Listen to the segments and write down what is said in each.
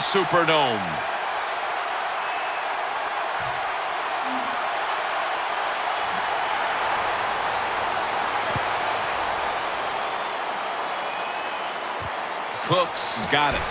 Superdome. Cooks has got it.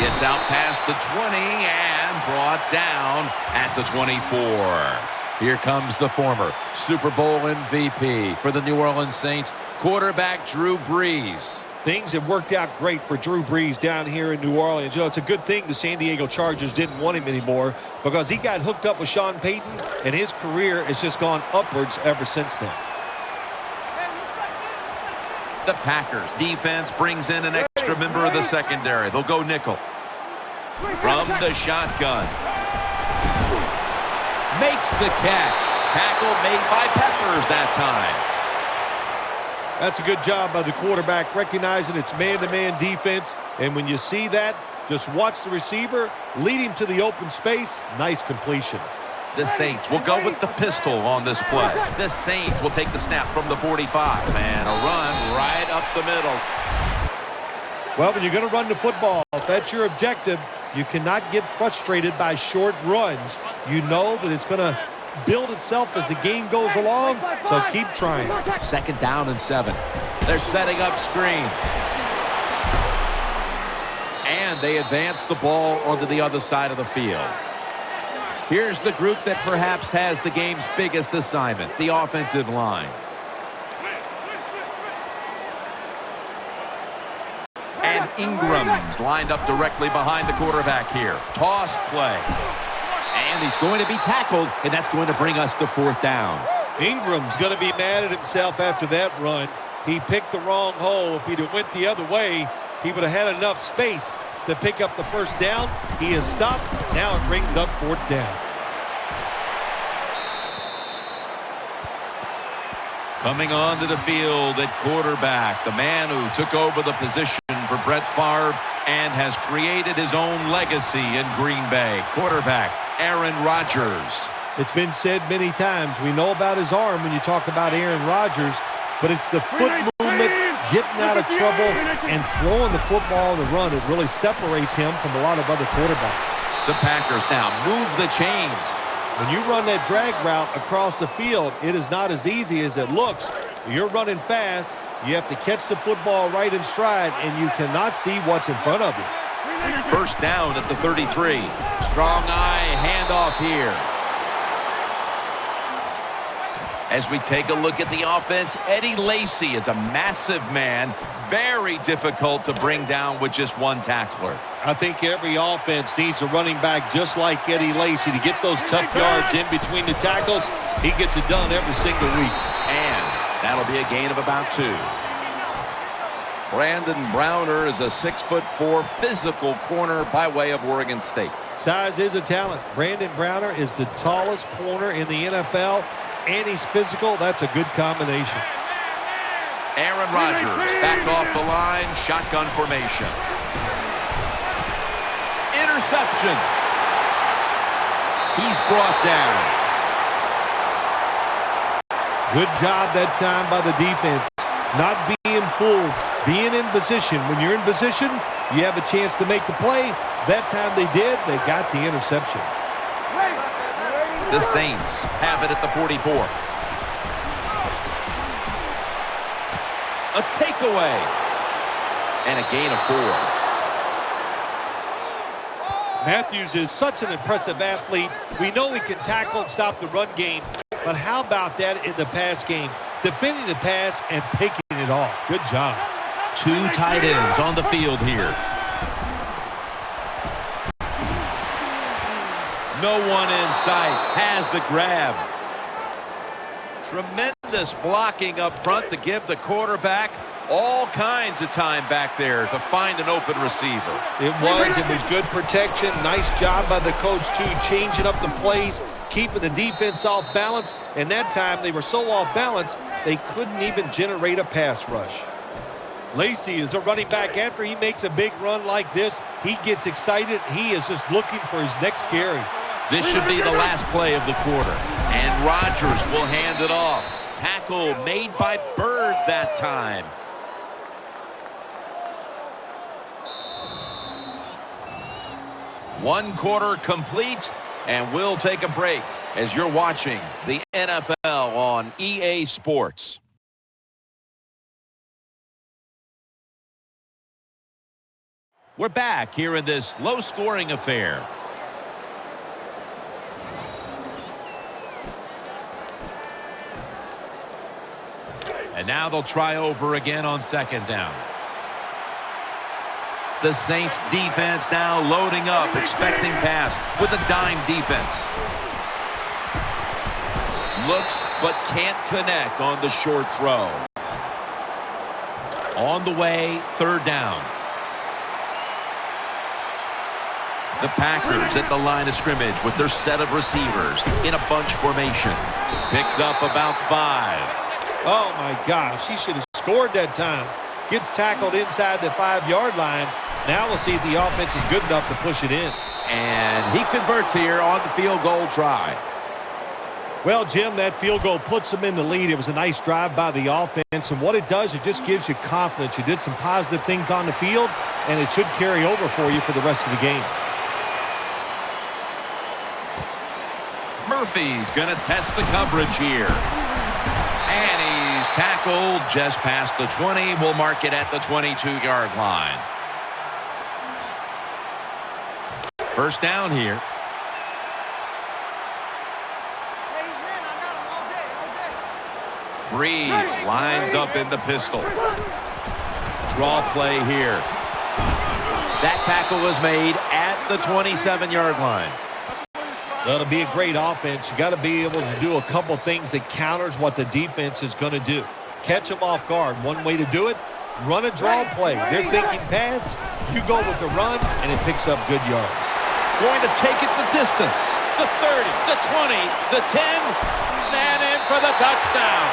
Gets out past the 20 and brought down at the 24. Here comes the former Super Bowl MVP for the New Orleans Saints, quarterback Drew Brees. Things have worked out great for Drew Brees down here in New Orleans. You know, it's a good thing the San Diego Chargers didn't want him anymore because he got hooked up with Sean Payton, and his career has just gone upwards ever since then. The Packers defense brings in an extra member of the secondary. They'll go nickel. From the shotgun. Makes the catch. Tackle made by Peppers that time. That's a good job by the quarterback, recognizing it's man-to-man defense. And when you see that, just watch the receiver, lead him to the open space. Nice completion. The Saints will go with the pistol on this play. The Saints will take the snap from the 45. And a run right up the middle. Well, when you're going to run the football, if that's your objective, you cannot get frustrated by short runs. You know that it's going to build itself as the game goes along, so keep trying. 2nd down and 7. They're setting up screen. And they advance the ball onto the other side of the field. Here's the group that perhaps has the game's biggest assignment, the offensive line. And Ingram's lined up directly behind the quarterback here. Toss play. And he's going to be tackled, and that's going to bring us to 4th down. Ingram's going to be mad at himself after that run. He picked the wrong hole. If he'd have went the other way, he would have had enough space to pick up the 1st down. He has stopped. Now it brings up 4th down. Coming onto the field at quarterback, the man who took over the position for Brett Favre and has created his own legacy in Green Bay. Quarterback Aaron Rodgers. It's been said many times, we know about his arm when you talk about Aaron Rodgers, but it's the foot movement, getting out of trouble, and throwing the football on the run. It really separates him from a lot of other quarterbacks. The Packers now move the chains. When you run that drag route across the field, it is not as easy as it looks. You're running fast. You have to catch the football right in stride, and you cannot see what's in front of you. 1st down at the 33. Strong eye handoff here. As we take a look at the offense, Eddie Lacy is a massive man, very difficult to bring down with just one tackler. I think every offense needs a running back just like Eddie Lacy to get those tough yards in between the tackles. He gets it done every single week. And that'll be a gain of about 2. Brandon Browner is a 6'4" physical corner by way of Oregon State. Size is a talent. Brandon Browner is the tallest corner in the NFL, and he's physical. That's a good combination. Aaron Rodgers back off the line, shotgun formation. Interception. He's brought down. Good job that time by the defense. Not being fooled, being in position. When you're in position, you have a chance to make the play. That time they did. They got the interception. The Saints have it at the 44. A takeaway. And a gain of 4. Matthews is such an impressive athlete. We know he can tackle and stop the run game. But how about that in the pass game? Defending the pass and picking it off. Good job. 2 tight ends on the field here. No one in sight. Has the grab. Tremendous blocking up front to give the quarterback all kinds of time back there to find an open receiver. It was good protection. Nice job by the coach, too, changing up the plays, keeping the defense off balance. And that time they were so off balance, they couldn't even generate a pass rush. Lacy is a running back. After he makes a big run like this, he gets excited. He is just looking for his next carry. This should be the last play of the quarter. And Rodgers will hand it off. Tackle made by Bird that time. One quarter complete, and we'll take a break as you're watching the NFL on EA Sports. We're back here in this low-scoring affair. And now they'll try over again on second down. The Saints defense now loading up, expecting pass with a dime defense. Looks but can't connect on the short throw. On the way, third down. The Packers at the line of scrimmage with their set of receivers in a bunch formation. Picks up about 5. Oh, my gosh. He should have scored that time. Gets tackled inside the 5-yard line. Now we'll see if the offense is good enough to push it in. And he converts here on the field goal try. Well, Jim, that field goal puts them in the lead. It was a nice drive by the offense. And what it does, it just gives you confidence. You did some positive things on the field, and it should carry over for you for the rest of the game. Murphy's going to test the coverage here. And he's tackled just past the 20. We'll mark it at the 22-yard line. First down here. Breeze lines up in the pistol. Draw play here. That tackle was made at the 27-yard line. That'll be a great offense. You got to be able to do a couple things that counters what the defense is going to do. Catch them off guard. One way to do it, run a draw play. They're thinking pass. You go with the run, and it picks up good yards. Going to take it the distance. The 30, the 20, the 10, and in for the touchdown.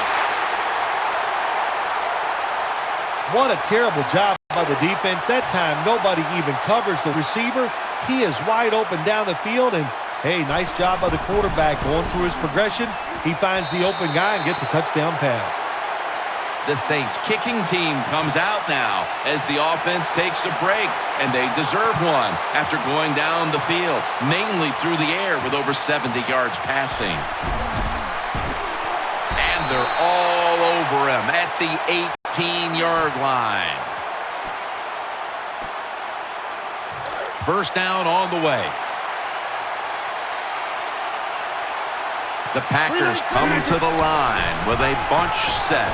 What a terrible job by the defense. That time, nobody even covers the receiver. He is wide open down the field, and hey, nice job by the quarterback going through his progression. He finds the open guy and gets a touchdown pass. The Saints kicking team comes out now as the offense takes a break, and they deserve one after going down the field, mainly through the air with over 70 yards passing. And they're all over him at the 18-yard line. First down on the way. The Packers come to the line with a bunch set.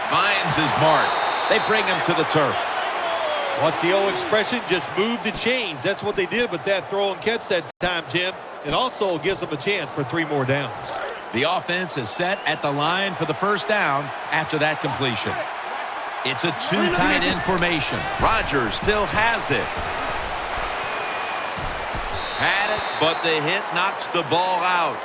Finds his mark. They bring him to the turf. What's the old expression? Just move the chains. That's what they did with that throw and catch that time, Jim. It also gives them a chance for 3 more downs. The offense is set at the line for the first down after that completion. It's a 2 tight end formation. Rodgers still has it. Had it, but the hit knocks the ball out.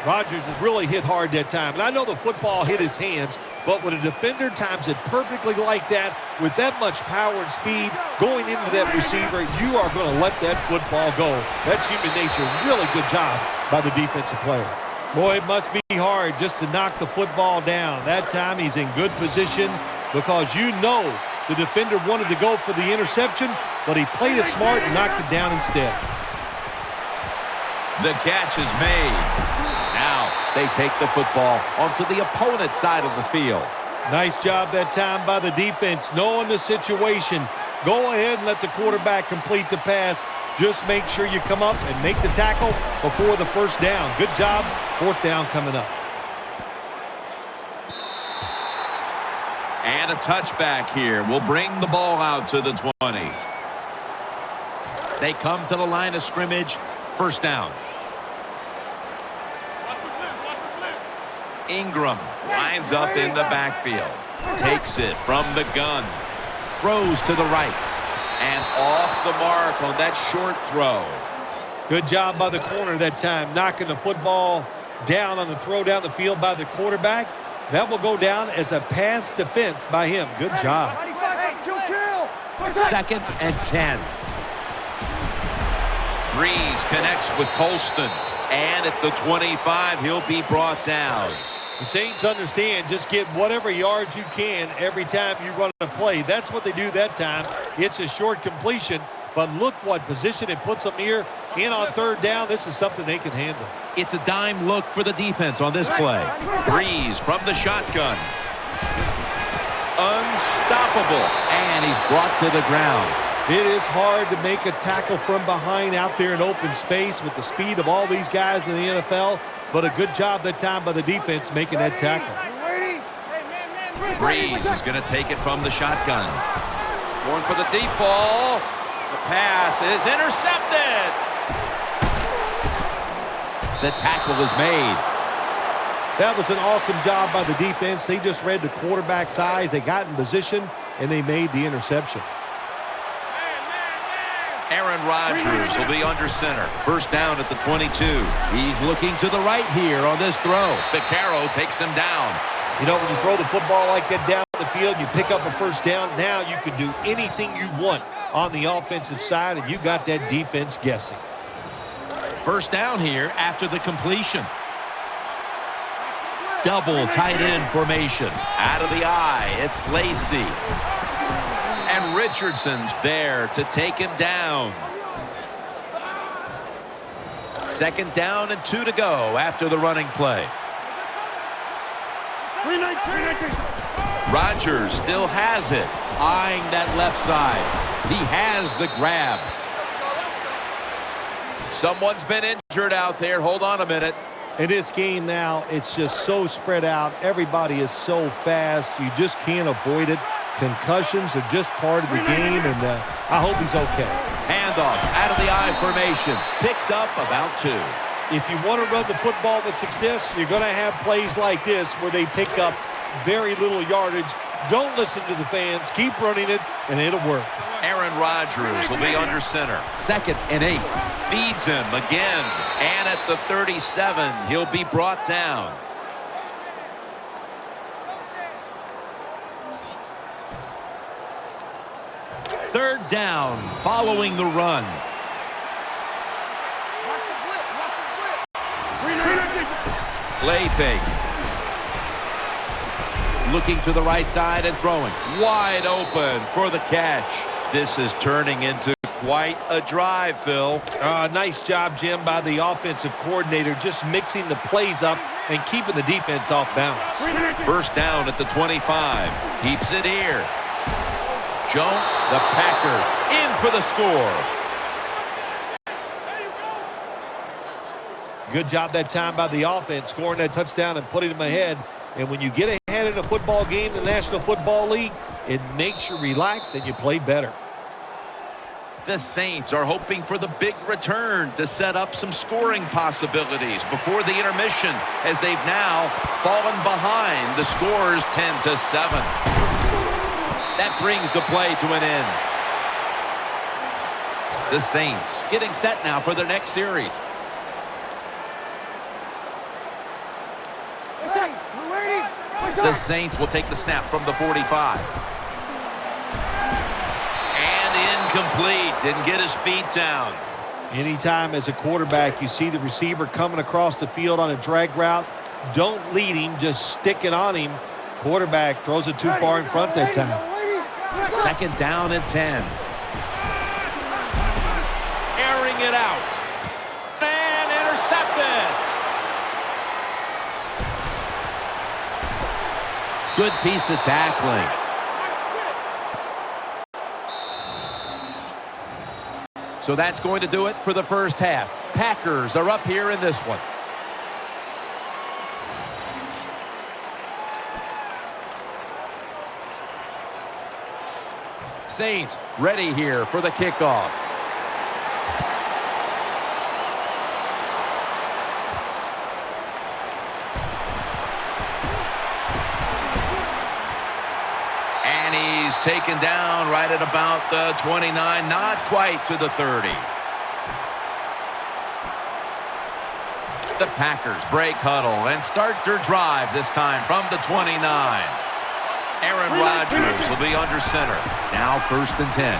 Rodgers has really hit hard that time. And I know the football hit his hands, but when a defender times it perfectly like that, with that much power and speed going into that receiver, you are going to let that football go. That's human nature. Really good job by the defensive player. Boy, it must be hard just to knock the football down. That time he's in good position because you know the defender wanted to go for the interception, but he played it smart and knocked it down instead. The catch is made. Now they take the football onto the opponent's side of the field. Nice job that time by the defense, knowing the situation. Go ahead and let the quarterback complete the pass. Just make sure you come up and make the tackle before the first down. Good job. 4th down coming up. And a touchback here will bring the ball out to the 20. They come to the line of scrimmage. First down. Ingram lines up in the backfield. Takes it from the gun. Throws to the right. And off the mark on that short throw. Good job by the corner that time, knocking the football down on the throw down the field by the quarterback. That will go down as a pass defense by him. Good job. 2nd and 10. Breeze connects with Colston. And at the 25, he'll be brought down. The Saints understand, just get whatever yards you can every time you run a play. That's what they do that time. It's a short completion, But look what position it puts them here in on third down. This is something they can handle. It's a dime look for the defense on this play. Breeze from the shotgun. Unstoppable. And he's brought to the ground. It is hard to make a tackle from behind out there in open space with the speed of all these guys in the NFL. But a good job that time by the defense making that tackle. Breeze is going to take it from the shotgun. Going for the deep ball. The pass is intercepted. The tackle is made. That was an awesome job by the defense. They just read the quarterback's eyes. They got in position, and they made the interception. Aaron Rodgers will be under center. First down at the 22. He's looking to the right here on this throw. Vaccaro takes him down. You know, when you throw the football like that down the field, you pick up a first down. Now you can do anything you want on the offensive side, and you got that defense guessing. First down here after the completion. Double tight end formation. Out of the eye, it's Lacy. And Richardson's there to take him down. Second down and 2 to go after the running play. Rodgers still has it. Eyeing that left side. He has the grab. Someone's been injured out there. Hold on a minute. In this game now, it's just so spread out. Everybody is so fast. You just can't avoid it. Concussions are just part of the game, and I hope he's okay. Handoff out of the I formation. Picks up about 2. If you want to run the football with success, you're going to have plays like this where they pick up very little yardage. Don't listen to the fans. Keep running it, and it'll work. Aaron Rodgers will be under center. Second and 8. Feeds him again. And at the 37, he'll be brought down. Third down following the run. Play fake. Looking to the right side and throwing. Wide open for the catch. This is turning into quite a drive, Phil. Nice job, Jim, by the offensive coordinator, just mixing the plays up and keeping the defense off balance. First down at the 25. Keeps it here. Jones, the Packers, in for the score. Good job that time by the offense, scoring that touchdown and putting them ahead. And when you get ahead in a football game, the National Football League, it makes you relax and you play better. The Saints are hoping for the big return to set up some scoring possibilities before the intermission, as they've now fallen behind. The score is 10-7. That brings the play to an end. The Saints getting set now for their next series. The Saints will take the snap from the 45. And incomplete. Didn't get his feet down. Anytime as a quarterback you see the receiver coming across the field on a drag route, don't lead him, just stick it on him. Quarterback throws it too far in front that time. Second down and 10. Airing it out. And intercepted. Good piece of tackling. So that's going to do it for the first half. Packers are up here in this one. Saints ready here for the kickoff. And he's taken down right at about the 29, not quite to the 30. The Packers break huddle and start their drive this time from the 29. Aaron Rodgers will be under center. Now first and 10.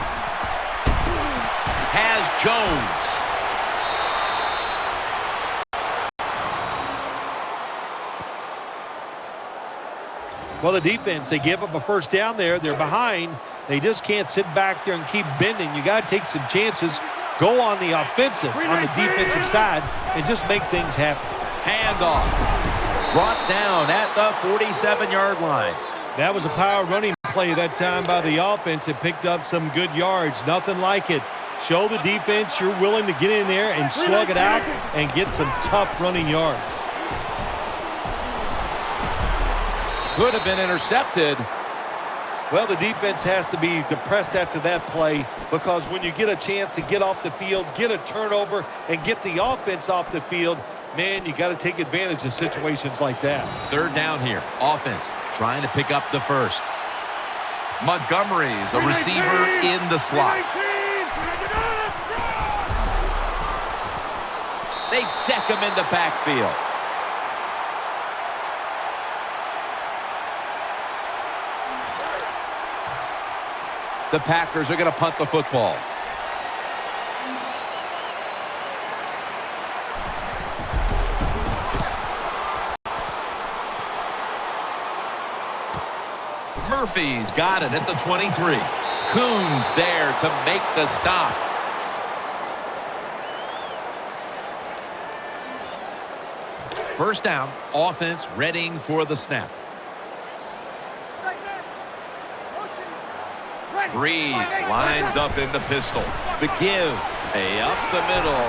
Has Jones. Well, the defense, they give up a first down there. They're behind. They just can't sit back there and keep bending. You got to take some chances, go on the offensive, on the defensive side, and just make things happen. Handoff. Brought down at the 47-yard line. That was a power running play that time by the offense. It picked up some good yards. Nothing like it. Show the defense you're willing to get in there and slug it out and get some tough running yards. Could have been intercepted. Well, the defense has to be depressed after that play, because when you get a chance to get off the field, get a turnover, and get the offense off the field, man, you got to take advantage of situations like that. Third down here. Offense trying to pick up the first. Montgomery's a receiver in the slot. They deck him in the backfield. The Packers are going to punt the football. Murphy's got it at the 23. Coons there to make the stop. First down, offense readying for the snap. Breeze lines up in the pistol. The give, up the middle,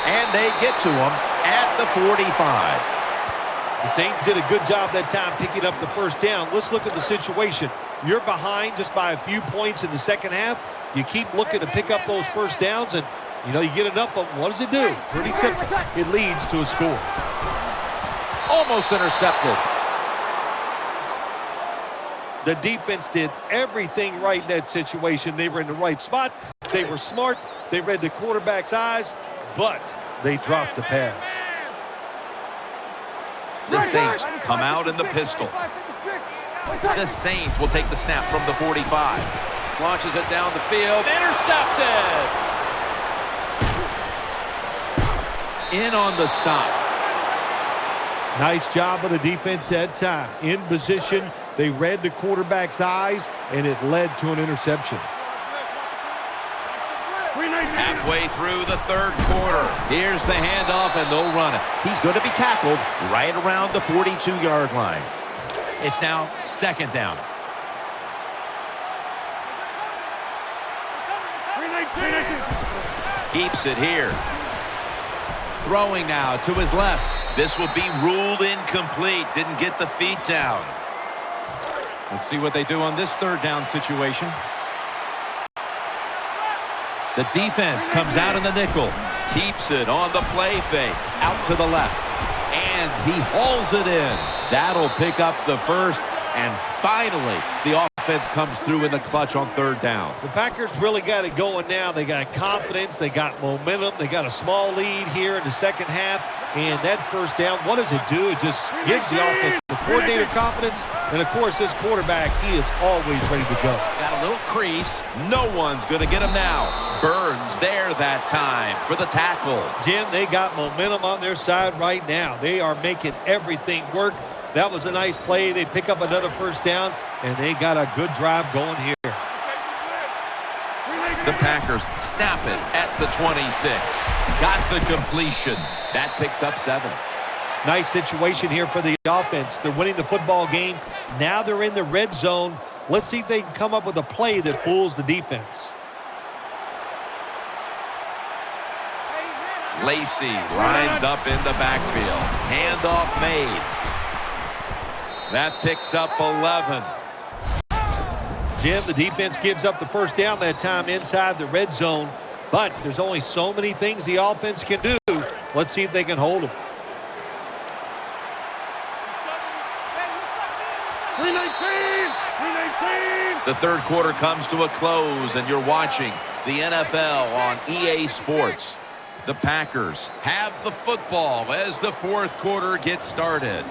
and they get to him at the 45. The Saints did a good job that time picking up the first down. Let's look at the situation. You're behind just by a few points in the second half. You keep looking to pick up those first downs, and, you know, you get enough of them. What does it do? Pretty simple. It leads to a score. Almost intercepted. The defense did everything right in that situation. They were in the right spot. They were smart. They read the quarterback's eyes, but they dropped the pass. The Saints come out in the pistol. The Saints will take the snap from the 45. Launches it down the field. Intercepted! In on the stop. Nice job of the defense that time. In position, they read the quarterback's eyes, and it led to an interception. Halfway through the third quarter. Here's the handoff, and they'll run it. He's going to be tackled right around the 42-yard line. It's now second down. Keeps it here. Throwing now to his left. This will be ruled incomplete. Didn't get the feet down. Let's see what they do on this third down situation. The defense comes out in the nickel. Keeps it on the play fake. Out to the left. And he hauls it in. That'll pick up the first. And finally, the offense comes through in the clutch on third down. The Packers really got it going now. They got confidence. They got momentum. They got a small lead here in the second half. And that first down, what does it do? It just gives the offense the coordinator confidence. And, of course, this quarterback, he is always ready to go. Got a little crease. No one's going to get him now. Burns there that time for the tackle. Jim, they got momentum on their side right now. They are making everything work. That was a nice play. They pick up another first down, and they got a good drive going here. The Packers snap it at the 26. Got the completion. That picks up 7. Nice situation here for the offense. They're winning the football game. Now they're in the red zone. Let's see if they can come up with a play that fools the defense. Lacey lines up in the backfield. Handoff made. That picks up 11. Jim, the defense gives up the first down that time inside the red zone, but there's only so many things the offense can do. Let's see if they can hold them. 319! The third quarter comes to a close, and you're watching the NFL on EA Sports. The Packers have the football as the fourth quarter gets started.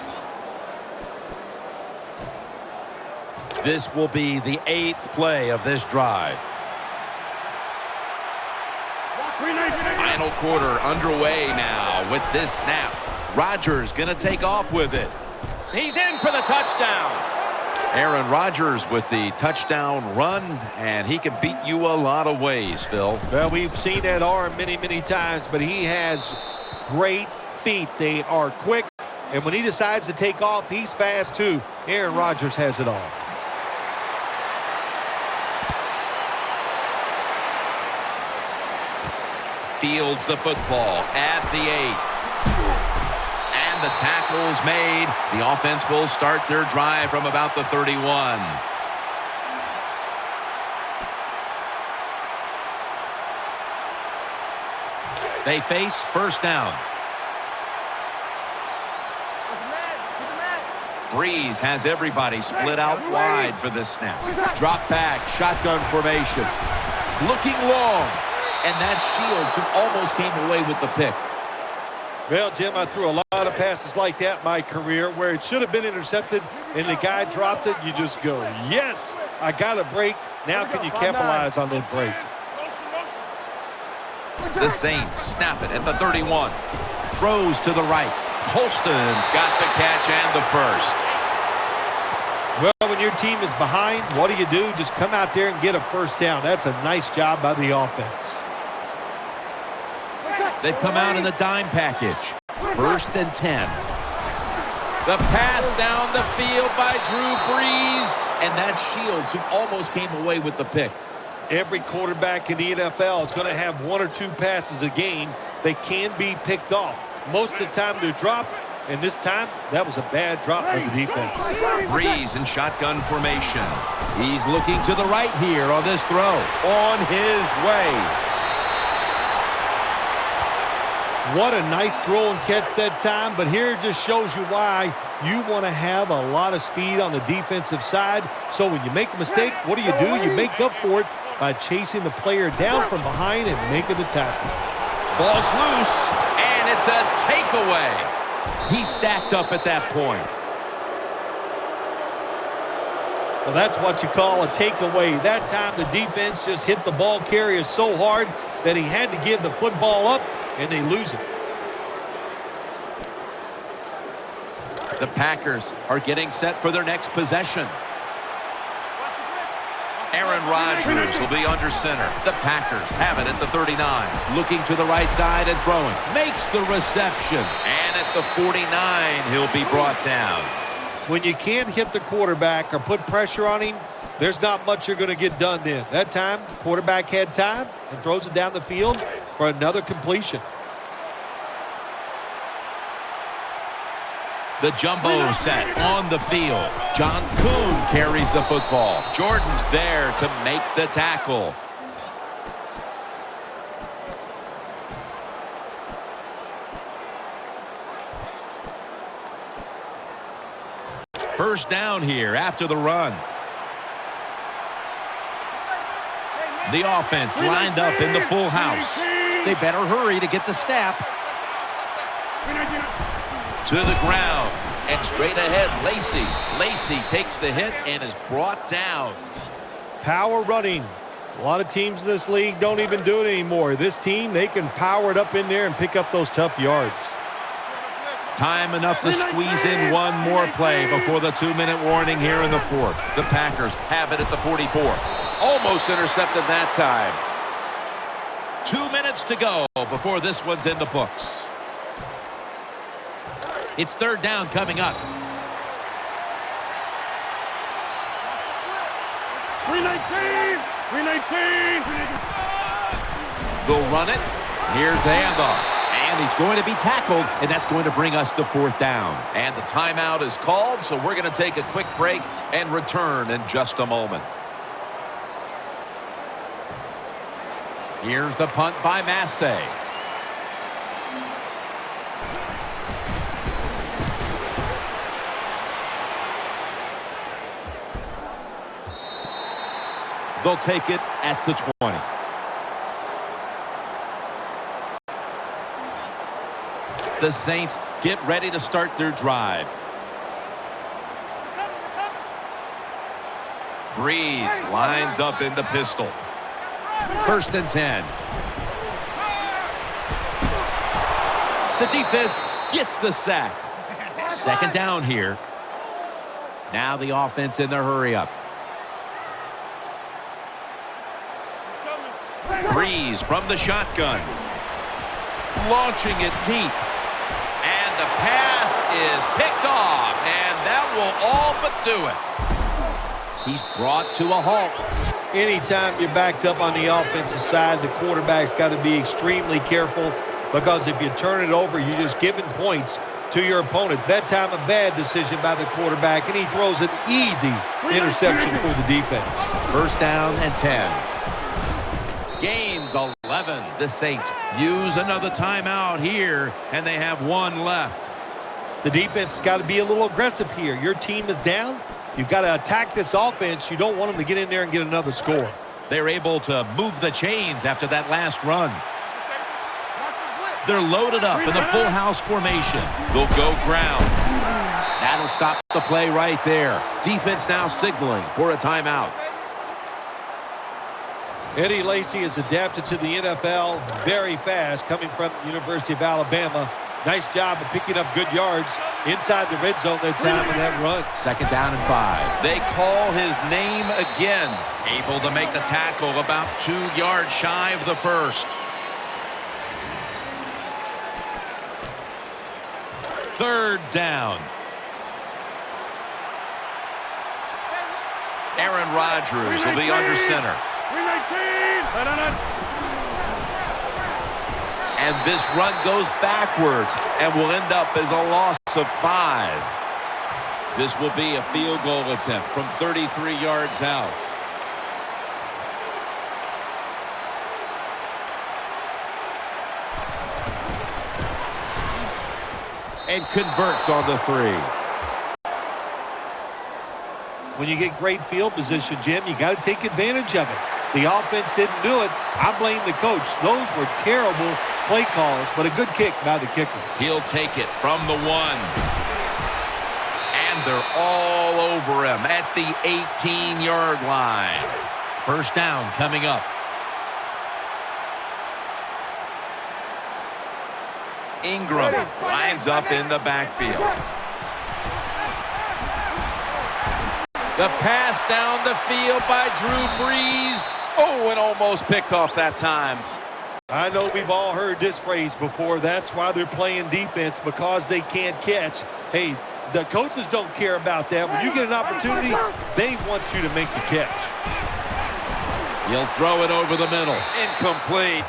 This will be the 8th play of this drive. Final quarter underway now with this snap. Rodgers going to take off with it. He's in for the touchdown. Aaron Rodgers with the touchdown run, and he can beat you a lot of ways, Phil. Well, we've seen that arm many, many times, but he has great feet. They are quick, and when he decides to take off, he's fast too. Aaron Rodgers has it all. Fields the football at the 8. And the tackle's made. The offense will start their drive from about the 31. They face first down. Breeze has everybody split out wide for this snap. Drop back, shotgun formation. Looking long. And that shields him, almost came away with the pick. Well, Jim, I threw a lot of passes like that in my career where it should have been intercepted and the guy dropped it. You just go, yes, I got a break. Now can you capitalize on that break? The Saints snap it at the 31. Throws to the right. Colston's got the catch and the first. Well, when your team is behind, what do? Just come out there and get a first down. That's a nice job by the offense. They've come out in the dime package. 1st and 10. The pass down the field by Drew Brees. And that shields him, almost came away with the pick. Every quarterback in the NFL is going to have 1 or 2 passes a game that can be picked off. Most of the time they're dropped, and this time that was a bad drop by the defense. Brees in shotgun formation. He's looking to the right here on this throw. On his way. What a nice throw and catch that time, but here it just shows you why you want to have a lot of speed on the defensive side. So when you make a mistake, what do? You make up for it by chasing the player down from behind and making the tackle. Ball's loose, and it's a takeaway. He stacked up at that point. Well, that's what you call a takeaway. That time the defense just hit the ball carrier so hard that he had to give the football up, and they lose it. The Packers are getting set for their next possession. Aaron Rodgers will be under center. The Packers have it at the 39. Looking to the right side and throwing. Makes the reception. And at the 49, he'll be brought down. When you can't hit the quarterback or put pressure on him, there's not much you're going to get done then. That time, quarterback had time and throws it down the field for another completion. The jumbo set on the field. John Kuhn carries the football. Jordan's there to make the tackle. First down here after the run. The offense lined up in the full house. They better hurry to get the snap. To the ground and straight ahead, Lacey. Lacey takes the hit and is brought down. Power running. A lot of teams in this league don't even do it anymore. This team, they can power it up in there and pick up those tough yards. Time enough to squeeze in one more play before the 2-minute warning here in the 4th. The Packers have it at the 44. Almost intercepted that time. 2 minutes to go before this one's in the books. It's 3rd down coming up. 319! 319! They'll run it. Here's the handoff. And he's going to be tackled, and that's going to bring us to 4th down. And the timeout is called, so we're going to take a quick break and return in just a moment. Here's the punt by Mastay. They'll take it at the 20. The Saints get ready to start their drive. Breeze lines up in the pistol. 1st and 10. The defense gets the sack. 2nd down here. Now the offense in the hurry-up. Breeze from the shotgun. Launching it deep. And the pass is picked off. And that will all but do it. He's brought to a halt. Anytime you're backed up on the offensive side, the quarterback's got to be extremely careful, because if you turn it over, you're just giving points to your opponent. That time, a bad decision by the quarterback, and he throws an easy interception for the defense. First down and 10. Gains 11. The Saints use another timeout here, and they have one left. The defense has got to be a little aggressive here. Your team is down. You've got to attack this offense. You don't want them to get in there and get another score. They're able to move the chains after that last run. They're loaded up in the full house formation. They'll go ground. That'll stop the play right there. Defense now signaling for a timeout. Eddie Lacy has adapted to the NFL very fast, coming from the University of Alabama. Nice job of picking up good yards inside the red zone that time on that run. Second down and 5. They call his name again. Able to make the tackle about 2 yards shy of the first. Third down. Aaron Rodgers will be under center. 319. And this run goes backwards and will end up as a loss of 5. This will be a field goal attempt from 33 yards out. And converts on the 3. When you get great field position, Jim, you got to take advantage of it. The offense didn't do it. I blame the coach. Those were terrible play calls, but a good kick by the kicker. He'll take it from the 1. And they're all over him at the 18-yard line. First down coming up. Ingram lines up in the backfield. The pass down the field by Drew Brees. Oh, and almost picked off that time. I know we've all heard this phrase before. That's why they're playing defense, because they can't catch. Hey, the coaches don't care about that. When you get an opportunity, they want you to make the catch. He'll throw it over the middle. Incomplete.